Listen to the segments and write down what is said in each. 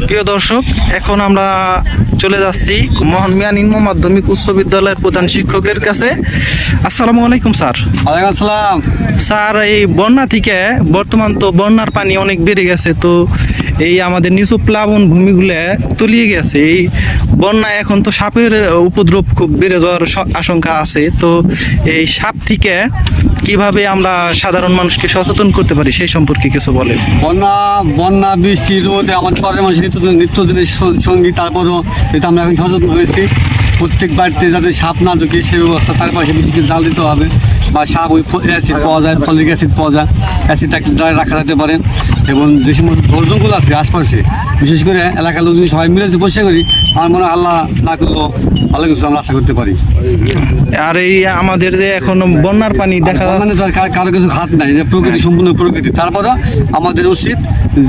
প্রিয় দর্শক, এখন আমরা চলে যাচ্ছি মোহন মিয়া নিম্ন মাধ্যমিক উচ্চ বিদ্যালয়ের প্রধান শিক্ষকের কাছে। আসসালামু আলাইকুম স্যার। ওয়ালাইকুম আসসালাম। স্যার, এই বন্যা থেকে বর্তমান তো বন্যার পানি অনেক বেড়ে গেছে, তো এই আমাদের নিচু প্লাবন ভূমিগুলো তলিয়ে গেছে। এই বন্যায় এখন তো সাপের উপদ্রব খুব বেড়ে যাওয়ার আশঙ্কা আছে, তো এই সাপ থেকে কিভাবে আমরা সাধারণ মানুষকে সচেতন করতে পারি সেই সম্পর্কে কিছু বলেন। বন্যা বৃষ্টি রোদে আমাদের শহরের মানুষ নিত্যদিনের সঙ্গী। তারপরও এটা আমরা এখন সচেতন হয়েছি, প্রত্যেক বাড়িতে যাতে সাপ না ঢুকে সেই ব্যবস্থা তার পাশে বিদ্যুতের জাল দিতে হবে, বা সাপ ওই অ্যাসিড পাওয়া যায়, ফলিক অ্যাসিড পাওয়া যায়, অ্যাসিডটা ড্রাই রাখা যেতে পারে। এবং যে সমস্ত ধর্মগুলো আছে আশপাশে, বিশেষ করে এলাকার লোক যদি সবাই মিলে যদি বসে করি, আমার মনে হয় আল্লাহ না করলেও ভালো কিছু আমরা আশা করতে পারি। আর এই আমাদের যে এখন বন্যার পানি দেখা মানে কারো কিছু হাত নাই, যে প্রকৃতি সম্পূর্ণ প্রকৃতি। তারপরে আমাদের উচিত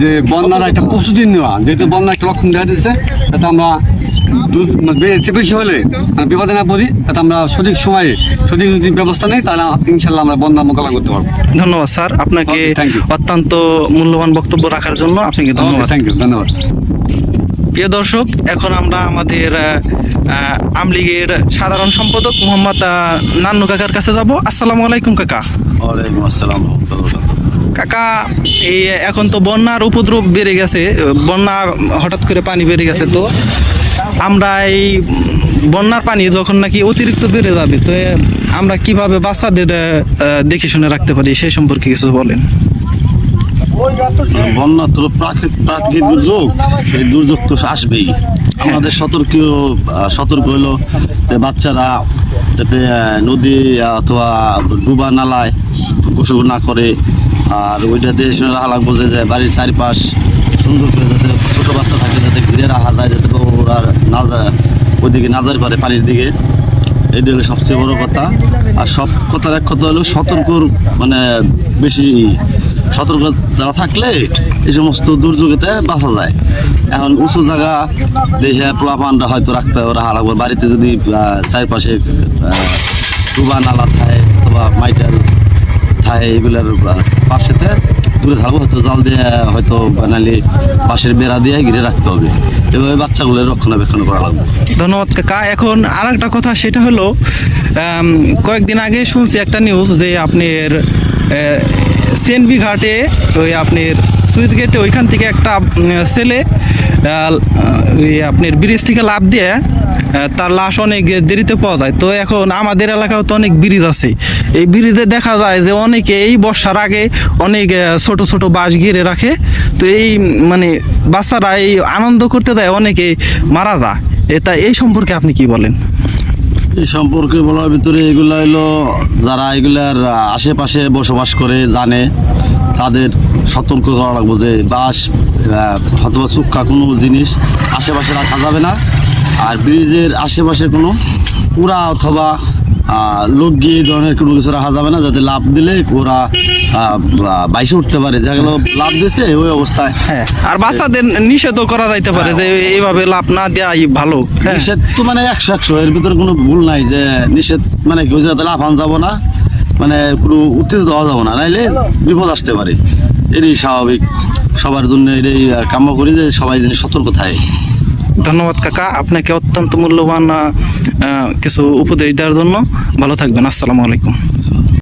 যে বন্যার একটা প্রস্তুতি নেওয়া, যেহেতু বন্যা একটা লক্ষণ দেখা দিচ্ছে, যাতে আমরা বেশি হলে বিপদে না পড়ি, যাতে আমরা সঠিক সময়ে সঠিক যদি ব্যবস্থা নেই, তাহলে ইনশাল্লাহ আমরা বন্যা মোকাবিলা করতে পারবো। ধন্যবাদ স্যার, আপনাকে অত্যন্ত মূল্যবান বক্তব্য রাখার জন্য আপনাকে ধন্যবাদ। থ্যাংক ইউ, ধন্যবাদ। প্রিয় দর্শক, এখন আমরা আমাদের আমলীগের সাধারণ সম্পাদক মোহাম্মদ নান্নু কাকার কাছে যাব। আসসালামু আলাইকুম কাকা। ওয়ালাইকুম আসসালাম। কাকা, এই এখন তো বন্যার উপদ্রব বেড়ে গেছে, বন্যা হঠাৎ করে পানি বেড়ে গেছে, তো আমরা এই বন্যার পানি যখন নাকি অতিরিক্ত বেড়ে যাবে, তো আমরা কিভাবে বাচ্চাদের দেখে শুনে রাখতে পারি সেই সম্পর্কে কিছু বলেন। বন্যা তো প্রাকৃতিক দুর্যোগ, এই দুর্যোগ তো আসবেই। আমাদের সতর্ক হলো যে বাচ্চারা যাতে নদী অথবা ডুবা নালায় গোসল না করে, আর ওইটা দেখে শুনে রাখা লাগবো যে বাড়ির চারিপাশ সুন্দর করে যাতে ছোটো বাচ্চা থাকে যাতে ঘিরে রাখা যায়, যাতে ওরা ওইদিকে না যেতে পারে পানির দিকে। এটা হলো সবচেয়ে বড় কথা। আর সব কথার এক কথা হলো মানে বেশি সতর্ক যারা থাকলে এই সমস্ত দুর্যোগেতে বাঁচা যায়। এখন উঁচু জায়গা দেখে পোলাপানরা হয়তো রাখতে রাখা লাগবে। বাড়িতে যদি চারপাশে ডুবা নালা থাকে অথবা মাইটার থাকে, এগুলোর পাশেতে দূরে থাকবো, হয়তো জাল দিয়ে হয়তো বানালি পাশের বেড়া দিয়ে ঘিরে রাখতে হবে। এভাবে বাচ্চাগুলোর রক্ষণাবেক্ষণ করা লাগবে। ধন্যবাদ কাকা। এখন আর একটা কথা, সেটা হলো কয়েকদিন আগে শুনছি একটা নিউজ যে আপনার সিএনবি ঘাটে ওই আপনার সুইচ গেটে ওইখান থেকে একটা ছেলে আপনার ব্রিজ থেকে লাফ দিয়ে তার লাশ অনেক দেরিতে পাওয়া যায়। তো এখন আমাদের এলাকায় তো অনেক ব্রিজ আছে, এই ব্রিজে দেখা যায় যে অনেকে এই বর্ষার আগে অনেক ছোট ছোট বাঁশ ঘিরে রাখে, তো এই মানে বাচ্চারা এই আনন্দ করতে যায়, অনেকে মারা যায়। এই সম্পর্কে আপনি কি বলেন? এই সম্পর্কে বলার ভিতরে এগুলো হলো যারা এগুলার আশেপাশে বসবাস করে জানে, তাদের সতর্ক করা লাগবে যে বাঁশ অথবা শুক্কা কোনো জিনিস আশেপাশে রাখা যাবে না। আর ব্রিজের আশেপাশে কোনো পুরা অথবা লোক গিয়ে এই ধরনের কোনো কিছু রাখা যাবে না, যাতে লাভ দিলে ওরা বাইসে উঠতে পারে, যেগুলো লাভ দিয়েছে ওই অবস্থায়। হ্যাঁ, আর বাচ্চাদের নিষেধও করা যাইতে পারে যে এইভাবে লাভ না দেওয়াই ভালো। নিষেধ তো মানে 100 এর ভিতরে কোনো ভুল নাই, যে নিষেধ মানে কেউ যাতে লাফান যাবো না, মানে কোনো উত্তেজিত দেওয়া যাবো না, নাইলে বিপদ আসতে পারে। এটাই স্বাভাবিক, সবার জন্য এটাই কাম্য করি যে সবাই যেন সতর্ক থাকে। ধন্যবাদ কাকা, আপনাকে অত্যন্ত মূল্যবান কিছু উপদেশ দেওয়ার জন্য। ভালো থাকবেন। আসসালামু আলাইকুম।